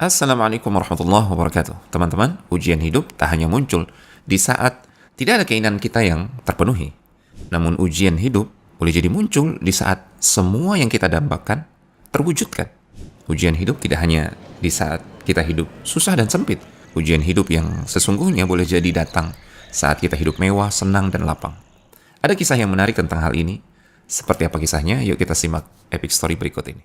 Assalamualaikum warahmatullahi wabarakatuh. Teman-teman, ujian hidup tak hanya muncul di saat tidak ada keinginan kita yang terpenuhi. Namun ujian hidup boleh jadi muncul di saat semua yang kita dambakan terwujudkan. Ujian hidup tidak hanya di saat kita hidup susah dan sempit. Ujian hidup yang sesungguhnya boleh jadi datang saat kita hidup mewah, senang, dan lapang. Ada kisah yang menarik tentang hal ini. Seperti apa kisahnya? Yuk kita simak epic story berikut ini.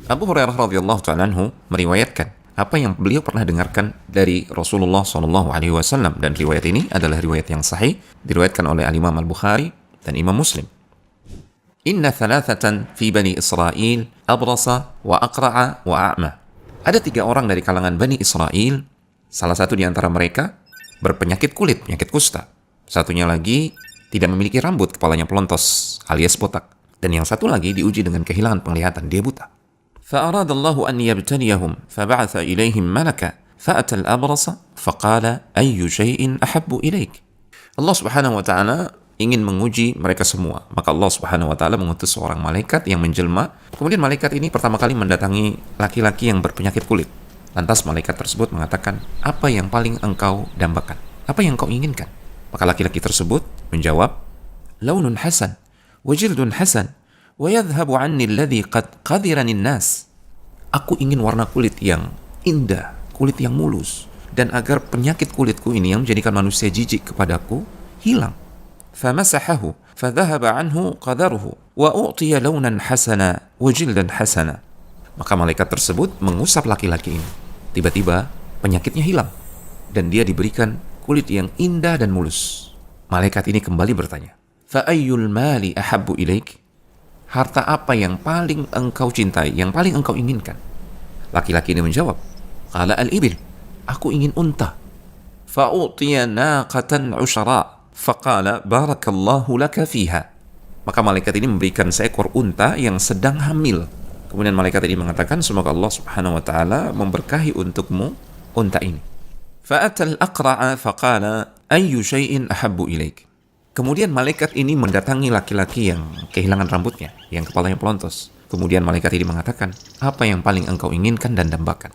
Abu Hurairah radhiyallahu ta'ala anhu meriwayatkan apa yang beliau pernah dengarkan dari Rasulullah SAW, dan riwayat ini adalah riwayat yang sahih, diriwayatkan oleh Al-Imam Al-Bukhari dan Imam Muslim. Inna thalathatan fi Bani Israel abrasa wa aqra'a wa a'ma. Ada 3 orang dari kalangan Bani Israel, salah satu di antara mereka berpenyakit kulit, penyakit kusta. Satunya lagi tidak memiliki rambut, kepalanya pelontos alias botak. Dan yang satu lagi diuji dengan kehilangan penglihatan, dia buta. فأراد الله أن يبتليهم فبعث إليهم ملكا فأتى الأبرص فقال أي شيء أحب إليك. Allah Subhanahu wa Ta'ala ingin menguji mereka semua. Maka Allah Subhanahu wa Ta'ala mengutus seorang malaikat yang menjelma. Kemudian malaikat ini pertama kali mendatangi laki-laki yang berpenyakit kulit. Lantas malaikat tersebut mengatakan, apa yang paling engkau dambakan? Apa yang engkau inginkan? Maka laki-laki tersebut menjawab, launun hasan wa jildun hasan wa yadhhabu anni alladhi qad qadhirani an-nas. Aku ingin warna kulit yang indah, kulit yang mulus, dan agar penyakit kulitku ini yang menjadikan manusia jijik kepadaku hilang. Famasahahu fadhahaba anhu qadaruhu wa u'tiya launan hasana wa jildan hasana. Maka malaikat tersebut mengusap laki-laki ini. Tiba-tiba penyakitnya hilang dan dia diberikan kulit yang indah dan mulus. Malaikat ini kembali bertanya, fa ayyul mali ahabbu ilaik? Harta apa yang paling engkau cintai, yang paling engkau inginkan? Laki-laki ini menjawab, qala al-ibil, aku ingin unta. Fa'utiya naqatan usyara, faqala barakallahu laka fiha. Maka malaikat ini memberikan seekor unta yang sedang hamil. Kemudian malaikat ini mengatakan, semoga Allah Subhanahu wa Ta'ala memberkahi untukmu unta ini. Fa'atal aqra'a faqala ayyu syai'in ahabbu ilaik. Kemudian malaikat ini mendatangi laki-laki yang kehilangan rambutnya, yang kepalanya pelontos. Kemudian malaikat ini mengatakan, apa yang paling engkau inginkan dan dambakan?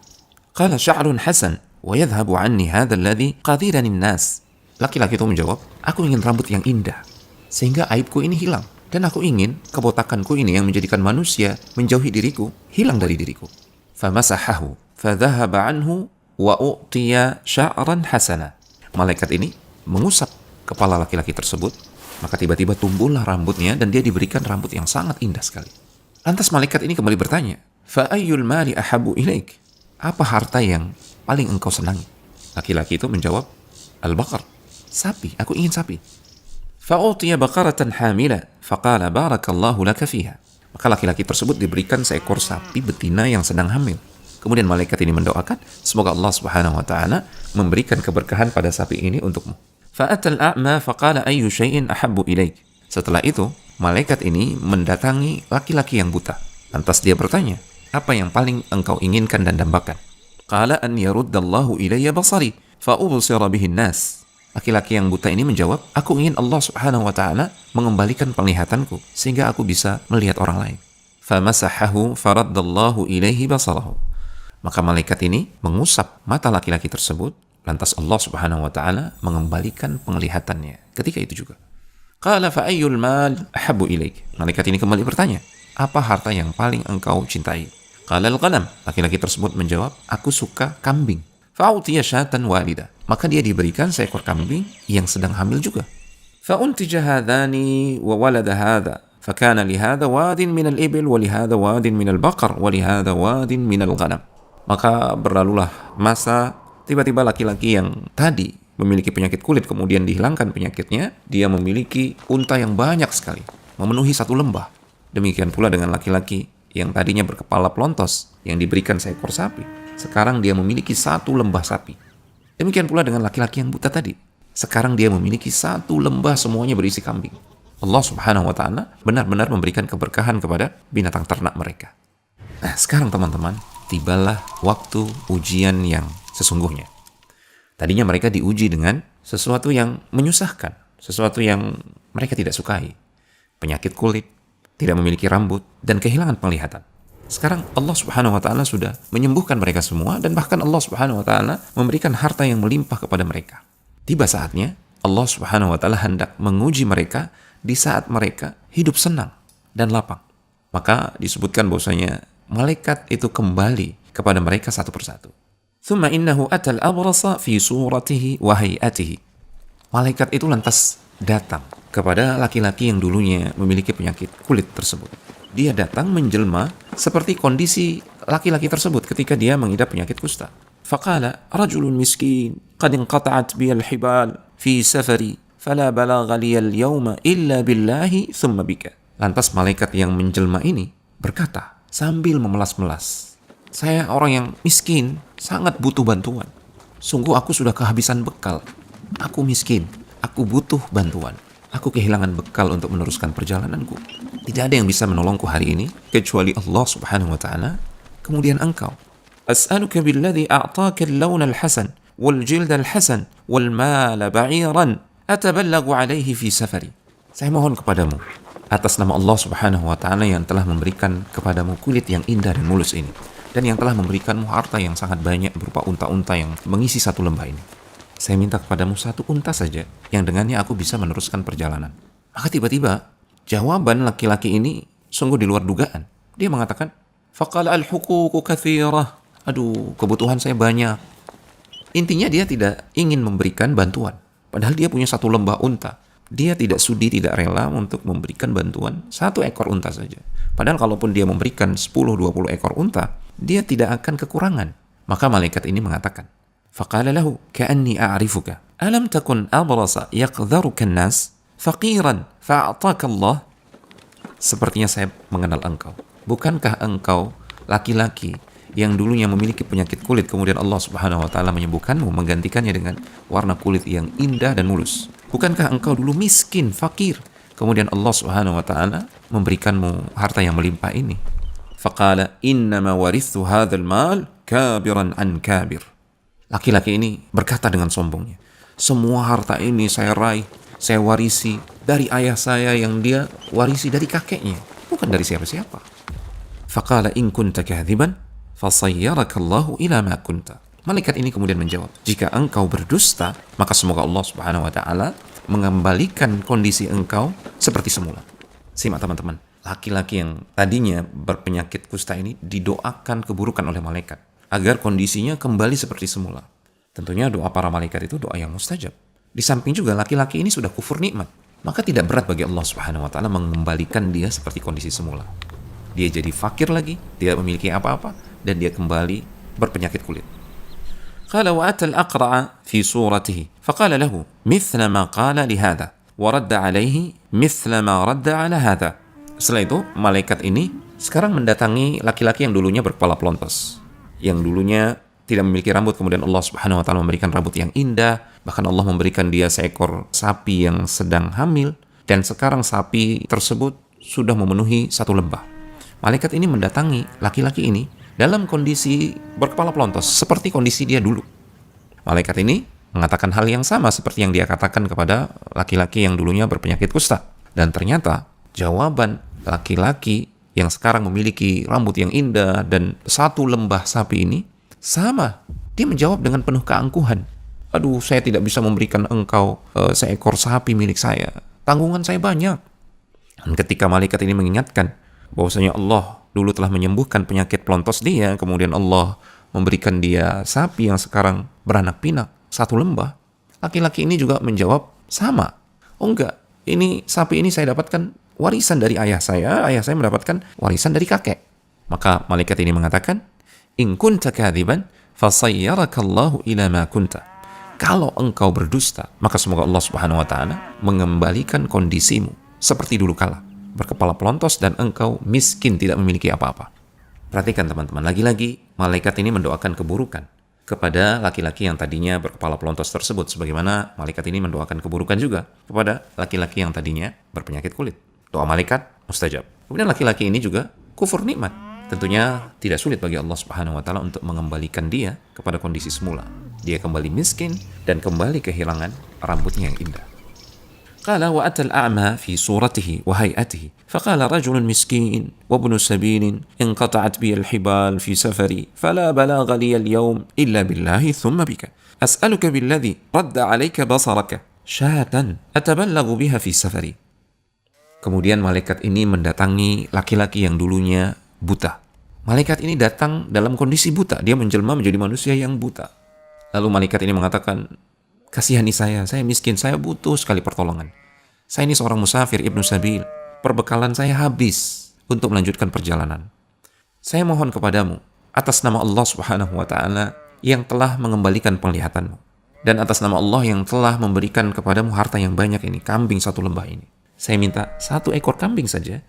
Qala sya'run hasan wa yadhhabu anni hadha alladhi qadhirani an-nas. Laki-laki itu menjawab, aku ingin rambut yang indah, sehingga aibku ini hilang. Dan aku ingin kebotakanku ini yang menjadikan manusia menjauhi diriku, hilang dari diriku. Famasahahu fadhahaba anhu wa u'tiya sya'ran hasana. Malaikat ini mengusap kepala laki-laki tersebut, maka tiba-tiba tumbuhlah rambutnya dan dia diberikan rambut yang sangat indah sekali. Lantas malaikat ini kembali bertanya, fa ayyul mali ahabbu ilaik? Apa harta yang paling engkau senangi? Laki-laki itu menjawab, al-baqar, sapi, aku ingin sapi. Fa utiya baqaratan hamila, faqala barakallahu laka fiha. Maka laki-laki tersebut diberikan seekor sapi betina yang sedang hamil. Kemudian malaikat ini mendoakan, semoga Allah Subhanahu wa Ta'ala memberikan keberkahan pada sapi ini untukmu. Fa'atal a'ma faqala ayyu syai'in ahabbu ilaik. Setelah itu, malaikat ini mendatangi laki-laki yang buta. Lantas dia bertanya, apa yang paling engkau inginkan dan dambakan? Qala an yaruddallahu ilayya basari fa ubsira bihin nas. Laki-laki yang buta ini menjawab, aku ingin Allah Subhanahu wa Ta'ala mengembalikan penglihatanku sehingga aku bisa melihat orang lain. Famasahahu faraddallahu ilayhi basarahu. Maka malaikat ini mengusap mata laki-laki tersebut. Lantas Allah Subhanahu wa Ta'ala mengembalikan penglihatannya ketika itu juga. Qala fa ayyul mal ahabbu ilaik? Malaikat ini kembali bertanya, apa harta yang paling engkau cintai? Qala al-ghanam. Laki-laki tersebut menjawab, aku suka kambing. Fa utiya syatan walida. Maka dia diberikan seekor kambing yang sedang hamil juga. Fa untija hadhani wa walada hadha. Fa kana li hadha wadin min al-ibil wa li hadha wadin min al-baqar wa li hadha wadin min al-ghanam. Maka berlalulah masa. Tiba-tiba laki-laki yang tadi memiliki penyakit kulit kemudian dihilangkan penyakitnya, dia memiliki unta yang banyak sekali, memenuhi satu lembah. Demikian pula dengan laki-laki yang tadinya berkepala pelontos, yang diberikan seekor sapi. Sekarang dia memiliki satu lembah sapi. Demikian pula dengan laki-laki yang buta tadi. Sekarang dia memiliki satu lembah semuanya berisi kambing. Allah Subhanahu wa Ta'ala benar-benar memberikan keberkahan kepada binatang ternak mereka. Nah, sekarang teman-teman, tibalah waktu ujian yang sesungguhnya. Tadinya mereka diuji dengan sesuatu yang menyusahkan, sesuatu yang mereka tidak sukai. Penyakit kulit, tidak memiliki rambut, dan kehilangan penglihatan. Sekarang Allah Subhanahu wa Ta'ala sudah menyembuhkan mereka semua, dan bahkan Allah Subhanahu wa Ta'ala memberikan harta yang melimpah kepada mereka. Tiba saatnya Allah Subhanahu wa Ta'ala hendak menguji mereka di saat mereka hidup senang dan lapang. Maka disebutkan bahwasanya malaikat itu kembali kepada mereka satu persatu. Thumma innahu atal abrasa fi suratihi wa hayatihi. Malaikat itu lantas datang kepada laki-laki yang dulunya memiliki penyakit kulit tersebut. Dia datang menjelma seperti kondisi laki-laki tersebut ketika dia mengidap penyakit kusta. Faqala rajulun miskin qad inqata'at bi al-hibal fi safari fala balagha li al-yawma illa billahi thumma bika. Lantas malaikat yang menjelma ini berkata sambil memelas-melas, saya orang yang miskin, sangat butuh bantuan. Sungguh aku sudah kehabisan bekal. Aku miskin, aku butuh bantuan. Aku kehilangan bekal untuk meneruskan perjalananku. Tidak ada yang bisa menolongku hari ini kecuali Allah Subhanahu wa Ta'ala. Kemudian engkau. As'aluka billadhi a'taka al-lawn al-hasan wal jild al-hasan wal mal ba'iran ataballagu alaihi fi safari. Saya mohon kepadamu atas nama Allah Subhanahu wa Ta'ala yang telah memberikan kepadamu kulit yang indah dan mulus ini, dan yang telah memberikanmu harta yang sangat banyak berupa unta-unta yang mengisi satu lembah ini. Saya minta kepadamu satu unta saja yang dengannya aku bisa meneruskan perjalanan. Maka tiba-tiba jawaban laki-laki ini sungguh di luar dugaan. Dia mengatakan, faqala al-huququ katsirah. Aduh, kebutuhan saya banyak. Intinya dia tidak ingin memberikan bantuan. Padahal dia punya satu lembah unta. Dia tidak sudi, tidak rela untuk memberikan bantuan satu ekor unta saja. Padahal kalaupun dia memberikan 10-20 ekor unta, dia tidak akan kekurangan. Maka malaikat ini mengatakan, faqala lahu ka'anni a'rifuka alam takun abrasa yaqdharuka an-nas faqiran fa'ataka Allah. Sepertinya saya mengenal engkau. Bukankah engkau laki-laki yang dulunya memiliki penyakit kulit, kemudian Allah Subhanahu wa Ta'ala menyembuhkanmu, menggantikannya dengan warna kulit yang indah dan mulus? Bukankah engkau dulu miskin, fakir, kemudian Allah Subhanahu wa Ta'ala memberikanmu harta yang melimpah ini? Faqala innama warithu hadzal mal kabiran an kabir. Laki-laki ini berkata dengan sombongnya, semua harta ini saya raih, saya warisi dari ayah saya yang dia warisi dari kakeknya, bukan dari siapa-siapa. Faqala in kunta kadhiban fasayyarakallahu ila ma kunta. Malaikat ini kemudian menjawab, jika engkau berdusta, maka semoga Allah Subhanahu wa Ta'ala mengembalikan kondisi engkau seperti semula. Simak teman-teman, laki-laki yang tadinya berpenyakit kusta ini didoakan keburukan oleh malaikat agar kondisinya kembali seperti semula. Tentunya doa para malaikat itu doa yang mustajab. Di samping juga laki-laki ini sudah kufur nikmat, maka tidak berat bagi Allah Subhanahu wa Ta'ala mengembalikan dia seperti kondisi semula. Dia jadi fakir lagi, tidak memiliki apa-apa, dan dia kembali berpenyakit kulit. Qala wa atal aqra'a fi suratihi faqala lahu mithla ma qala li hadha wa radda alayhi mithla ma radda ala hadha. Setelah itu malaikat ini sekarang mendatangi laki-laki yang dulunya berkepala pelontos, yang dulunya tidak memiliki rambut, kemudian Allah Subhanahu wa Ta'ala memberikan rambut yang indah, bahkan Allah memberikan dia seekor sapi yang sedang hamil, dan sekarang sapi tersebut sudah memenuhi satu lembah. Malaikat ini mendatangi laki-laki ini dalam kondisi berkepala pelontos, seperti kondisi dia dulu. Malaikat ini mengatakan hal yang sama seperti yang dia katakan kepada laki-laki yang dulunya berpenyakit kusta. Dan ternyata jawaban laki-laki yang sekarang memiliki rambut yang indah dan satu lembah sapi ini sama. Dia menjawab dengan penuh keangkuhan. Aduh, saya tidak bisa memberikan engkau seekor sapi milik saya. Tanggungan saya banyak. Dan ketika malaikat ini mengingatkan bahwasanya Allah dulu telah menyembuhkan penyakit pelontos dia, kemudian Allah memberikan dia sapi yang sekarang beranak pinak, satu lembah. Laki-laki ini juga menjawab sama. Oh enggak, ini sapi ini saya dapatkan warisan dari ayah saya mendapatkan warisan dari kakek. Maka malaikat ini mengatakan, in kunta kadziban fasayyarakallahu ila ma kunta. Kalau engkau berdusta, maka semoga Allah Subhanahu wa Ta'ala mengembalikan kondisimu seperti dulu kala, berkepala pelontos dan engkau miskin, tidak memiliki apa-apa. Perhatikan teman-teman, lagi-lagi malaikat ini mendoakan keburukan kepada laki-laki yang tadinya berkepala pelontos tersebut, sebagaimana malaikat ini mendoakan keburukan juga kepada laki-laki yang tadinya berpenyakit kulit. Doa malaikat mustajab. Kemudian laki-laki ini juga kufur nikmat. Tentunya tidak sulit bagi Allah Subhanahu wa Ta'ala untuk mengembalikan dia kepada kondisi semula. Dia kembali miskin dan kembali kehilangan rambutnya yang indah. قال وأتى الأعمى في صورته وهيئته فقال رجل مسكين وابن سبيل انقطعت بي الحبال في سفري فلا بلاغ لي اليوم إلا بالله ثم بك أسألك بالذي رد عليك بصرك شاة أتبلغ بها في سفري. Kemudian malaikat ini mendatangi laki-laki yang dulunya buta. Malaikat ini datang dalam kondisi buta, dia menjelma menjadi manusia yang buta. Lalu malaikat ini mengatakan, kasihani saya miskin, saya butuh sekali pertolongan. Saya ini seorang musafir Ibnu Sabil, perbekalan saya habis untuk melanjutkan perjalanan. Saya mohon kepadamu, atas nama Allah Subhanahu wa Ta'ala yang telah mengembalikan penglihatanmu, dan atas nama Allah yang telah memberikan kepadamu harta yang banyak ini, kambing 1 lembah ini. Saya minta 1 ekor kambing saja,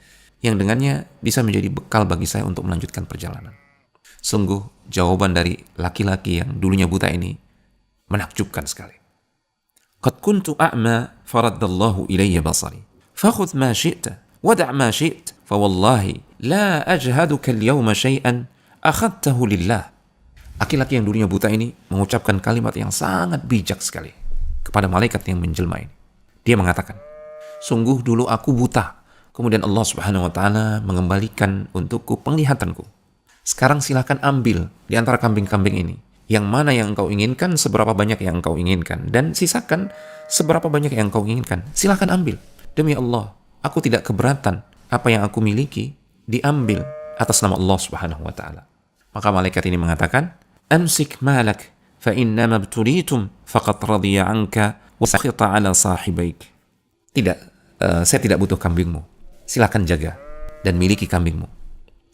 yang dengannya bisa menjadi bekal bagi saya untuk melanjutkan perjalanan. Sungguh, jawaban dari laki-laki yang dulunya buta ini menakjubkan sekali. قد كنت أعمى فرد الله إلي بصري فخذ ما شئت ودع ما شئت فوالله لا أجهدك اليوم شيئا أخذته لله. Laki-laki yang dulunya buta ini mengucapkan kalimat yang sangat bijak sekali kepada malaikat yang menjelma ini. Dia mengatakan, sungguh dulu aku buta, kemudian Allah Subhanahu wa Ta'ala mengembalikan untukku penglihatanku. Sekarang silakan ambil di antara kambing-kambing ini yang mana yang engkau inginkan, seberapa banyak yang engkau inginkan, dan sisakan seberapa banyak yang engkau inginkan. Silakan ambil. Demi Allah, aku tidak keberatan apa yang aku miliki diambil atas nama Allah Subhanahu wa Ta'ala. Maka malaikat ini mengatakan, amsik malak fa innama btulitum faqad radiya anka wa sakhita ala sahibaik. Tidak, saya tidak butuh kambingmu. Silakan jaga dan miliki kambingmu.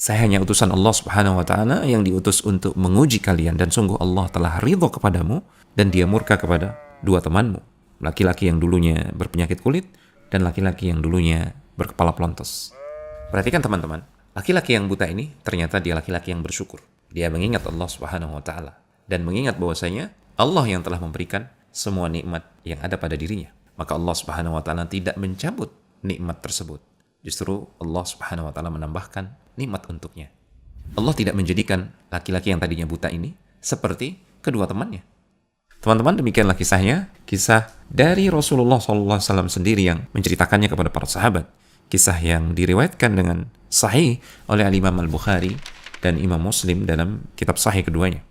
Saya hanya utusan Allah Subhanahu wa Ta'ala yang diutus untuk menguji kalian, dan sungguh Allah telah ridho kepadamu dan dia murka kepada 2 temanmu, laki-laki yang dulunya berpenyakit kulit dan laki-laki yang dulunya berkepala pelontos. Perhatikan teman-teman, laki-laki yang buta ini ternyata dia laki-laki yang bersyukur. Dia mengingat Allah Subhanahu wa Ta'ala dan mengingat bahwasanya Allah yang telah memberikan semua nikmat yang ada pada dirinya. Maka Allah Subhanahu wa Ta'ala tidak mencabut nikmat tersebut. Justru Allah Subhanahu wa Ta'ala menambahkan nikmat untuknya. Allah tidak menjadikan laki-laki yang tadinya buta ini seperti kedua temannya. Teman-teman, demikianlah kisahnya, kisah dari Rasulullah SAW sendiri yang menceritakannya kepada para sahabat. Kisah yang diriwayatkan dengan sahih oleh Imam Al-Bukhari dan Imam Muslim dalam kitab sahih keduanya.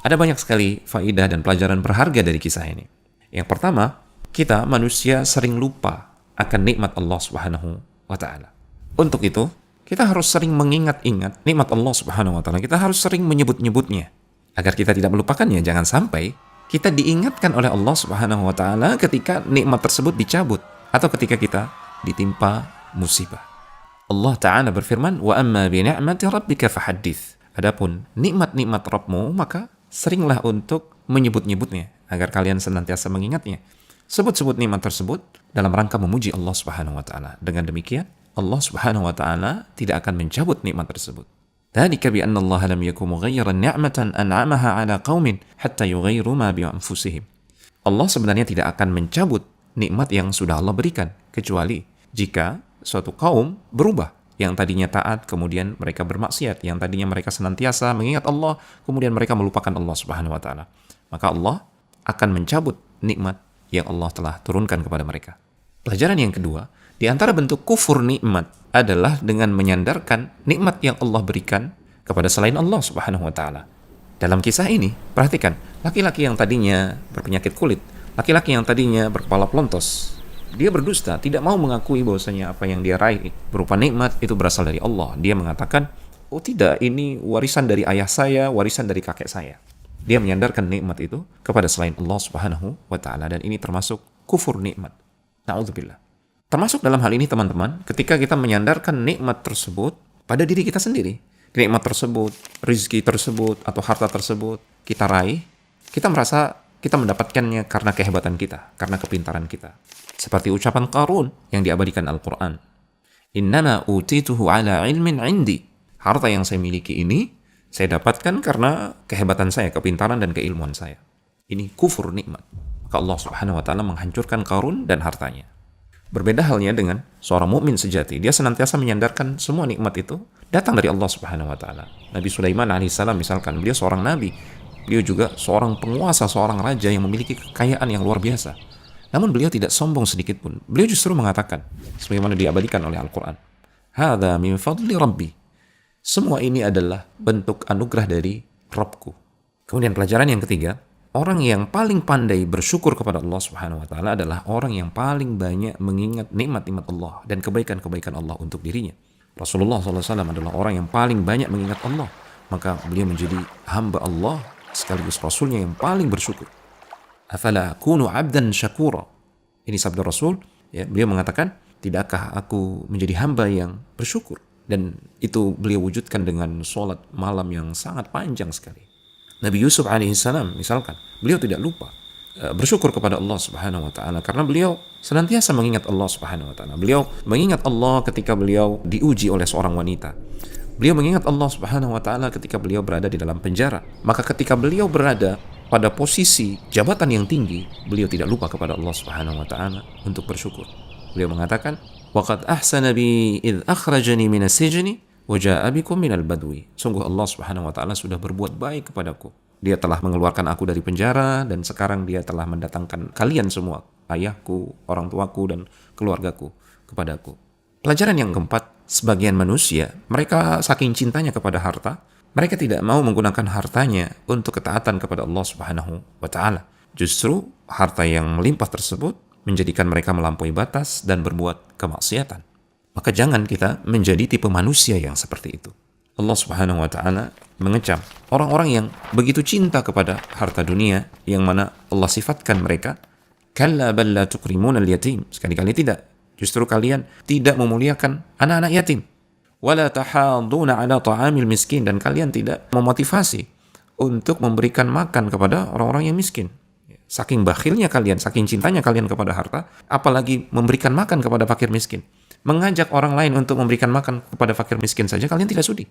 Ada banyak sekali faidah dan pelajaran berharga dari kisah ini. Yang pertama, kita manusia sering lupa akan nikmat Allah Subhanahu wa Ta'ala. Untuk itu, kita harus sering mengingat-ingat nikmat Allah Subhanahu wa Ta'ala. Kita harus sering menyebut-nyebutnya agar kita tidak melupakannya. Jangan sampai kita diingatkan oleh Allah Subhanahu wa Ta'ala ketika nikmat tersebut dicabut atau ketika kita ditimpa musibah. Allah Ta'ala berfirman, "Wa amma bi ni'mati rabbika fahaddits." Adapun nikmat-nikmat Rabbmu, maka seringlah untuk menyebut-nyebutnya agar kalian senantiasa mengingatnya. Sebut-sebut nikmat tersebut dalam rangka memuji Allah Subhanahu wa Ta'ala. Dengan demikian, Allah Subhanahu wa Ta'ala tidak akan mencabut nikmat tersebut. Dzalika bi anna Allah lam yakun mughayyiran ni'matan an'amaha 'ala qaumin hatta yughayyiru ma bi anfusihim. Allah sebenarnya tidak akan mencabut nikmat yang sudah Allah berikan kecuali jika suatu kaum berubah. Yang tadinya taat kemudian mereka bermaksiat, yang tadinya mereka senantiasa mengingat Allah kemudian mereka melupakan Allah Subhanahu wa Ta'ala. Maka Allah akan mencabut nikmat yang Allah telah turunkan kepada mereka. Pelajaran yang kedua, di antara bentuk kufur nikmat adalah dengan menyandarkan nikmat yang Allah berikan kepada selain Allah Subhanahu wa Ta'ala. Dalam kisah ini, perhatikan, laki-laki yang tadinya berpenyakit kulit, laki-laki yang tadinya berkepala pelontos, dia berdusta, tidak mau mengakui bahwasanya apa yang dia raih berupa nikmat itu berasal dari Allah. Dia mengatakan, oh tidak, ini warisan dari ayah saya, warisan dari kakek saya. Dia menyandarkan nikmat itu kepada selain Allah Subhanahu wa Ta'ala, dan ini termasuk kufur nikmat. Na'udzubillah. Termasuk dalam hal ini teman-teman, ketika kita menyandarkan nikmat tersebut pada diri kita sendiri. Nikmat tersebut, rezeki tersebut, atau harta tersebut kita raih, kita merasa kita mendapatkannya karena kehebatan kita, karena kepintaran kita. Seperti ucapan Qarun yang diabadikan Al-Quran. Innama utituhu ala ilmin indi. Harta yang saya miliki ini saya dapatkan karena kehebatan saya, kepintaran dan keilmuan saya. Ini kufur nikmat. Maka Allah Subhanahu wa Ta'ala menghancurkan Qarun dan hartanya. Berbeda halnya dengan seorang mukmin sejati. Dia senantiasa menyandarkan semua nikmat itu datang dari Allah Subhanahu wa Ta'ala. Nabi Sulaiman alaihissalam misalkan, beliau seorang nabi. Beliau juga seorang penguasa, seorang raja yang memiliki kekayaan yang luar biasa. Namun beliau tidak sombong sedikit pun. Beliau justru mengatakan, sebagaimana diabadikan oleh Al-Quran, "Hadza min fadli Rabbi." Semua ini adalah bentuk anugerah dari Rabbku. Kemudian pelajaran yang ketiga, orang yang paling pandai bersyukur kepada Allah Subhanahu wa taala adalah orang yang paling banyak mengingat nikmat-nikmat Allah dan kebaikan-kebaikan Allah untuk dirinya. Rasulullah SAW adalah orang yang paling banyak mengingat Allah, maka beliau menjadi hamba Allah sekaligus Rasulnya yang paling bersyukur. Afala akunu abdan syakura. Ini sabda Rasul, ya, beliau mengatakan, tidakkah aku menjadi hamba yang bersyukur? Dan itu beliau wujudkan dengan sholat malam yang sangat panjang sekali. Nabi Yusuf alaihissalam misalkan, beliau tidak lupa bersyukur kepada Allah Subhanahu wa taala karena beliau senantiasa mengingat Allah Subhanahu wa taala. Beliau mengingat Allah ketika beliau diuji oleh seorang wanita. Beliau mengingat Allah Subhanahu wa taala ketika beliau berada di dalam penjara. Maka ketika beliau berada pada posisi jabatan yang tinggi, beliau tidak lupa kepada Allah Subhanahu wa taala untuk bersyukur. Beliau mengatakan, "Waqad ahsana bi idz akhrajani minas sijni wa jaa'a bikum minal badwi." Sungguh Allah Subhanahu wa taala sudah berbuat baik kepadaku. Dia telah mengeluarkan aku dari penjara dan sekarang dia telah mendatangkan kalian semua, ayahku, orang tuaku dan keluargaku kepadaku. Pelajaran yang keempat, sebagian manusia, mereka saking cintanya kepada harta, mereka tidak mau menggunakan hartanya untuk ketaatan kepada Allah Subhanahu wa taala. Justru harta yang melimpah tersebut menjadikan mereka melampaui batas dan berbuat kemaksiatan. Maka jangan kita menjadi tipe manusia yang seperti itu. Allah Subhanahu wa taala mengecam orang-orang yang begitu cinta kepada harta dunia yang mana Allah sifatkan mereka, "Kalla bal la tukrimuna al-yatim." Sekali-kali tidak. Justru kalian tidak memuliakan anak-anak yatim. "Wala tahaduna 'ala ta'amil miskin." Dan kalian tidak memotivasi untuk memberikan makan kepada orang-orang yang miskin. Saking bakhilnya kalian, saking cintanya kalian kepada harta, apalagi memberikan makan kepada fakir miskin. Mengajak orang lain untuk memberikan makan kepada fakir miskin saja kalian tidak sudi.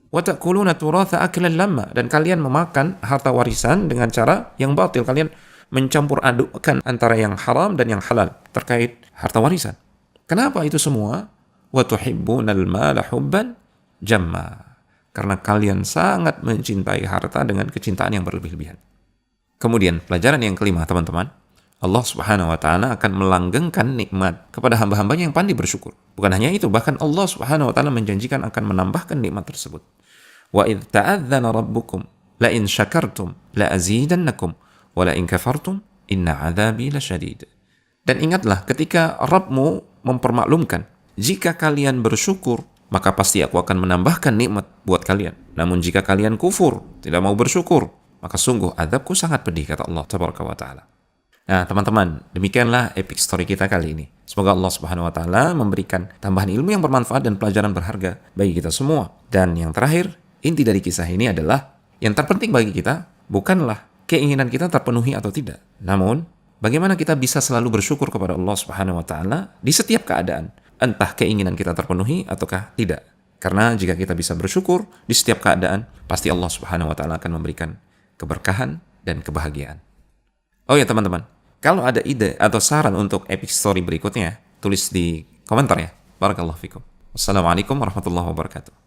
Wa ta'kuluna turatha aklan lamma. Dan kalian memakan harta warisan dengan cara yang batil. Kalian mencampur adukkan antara yang haram dan yang halal terkait harta warisan. Kenapa itu semua? Wa tuhibbunal mala hubban jamma. Karena kalian sangat mencintai harta dengan kecintaan yang berlebih-lebihan. Kemudian pelajaran yang kelima, teman-teman, Allah Subhanahu wa taala akan melanggengkan nikmat kepada hamba-hambanya yang pandai bersyukur. Bukan hanya itu, bahkan Allah Subhanahu wa taala menjanjikan akan menambahkan nikmat tersebut. Wa idz ta'adzana rabbukum la in syakartum la azidannakum wa la in kafartum inna 'adzabi lasyadid. Dan ingatlah ketika Rabbmu mempermaklumkan, jika kalian bersyukur, maka pasti aku akan menambahkan nikmat buat kalian. Namun jika kalian kufur, tidak mau bersyukur, maka sungguh azabku sangat pedih, kata Allah Tabaraka wa taala. Nah, teman-teman, demikianlah epic story kita kali ini. Semoga Allah Subhanahu wa taala memberikan tambahan ilmu yang bermanfaat dan pelajaran berharga bagi kita semua. Dan yang terakhir, inti dari kisah ini adalah yang terpenting bagi kita bukanlah keinginan kita terpenuhi atau tidak, namun bagaimana kita bisa selalu bersyukur kepada Allah Subhanahu wa taala di setiap keadaan, entah keinginan kita terpenuhi ataukah tidak. Karena jika kita bisa bersyukur di setiap keadaan, pasti Allah Subhanahu wa taala akan memberikan keberkahan dan kebahagiaan. Oh ya teman-teman, kalau ada ide atau saran untuk epic story berikutnya, tulis di komentar ya. Barakallahu fikum. Wassalamualaikum warahmatullahi wabarakatuh.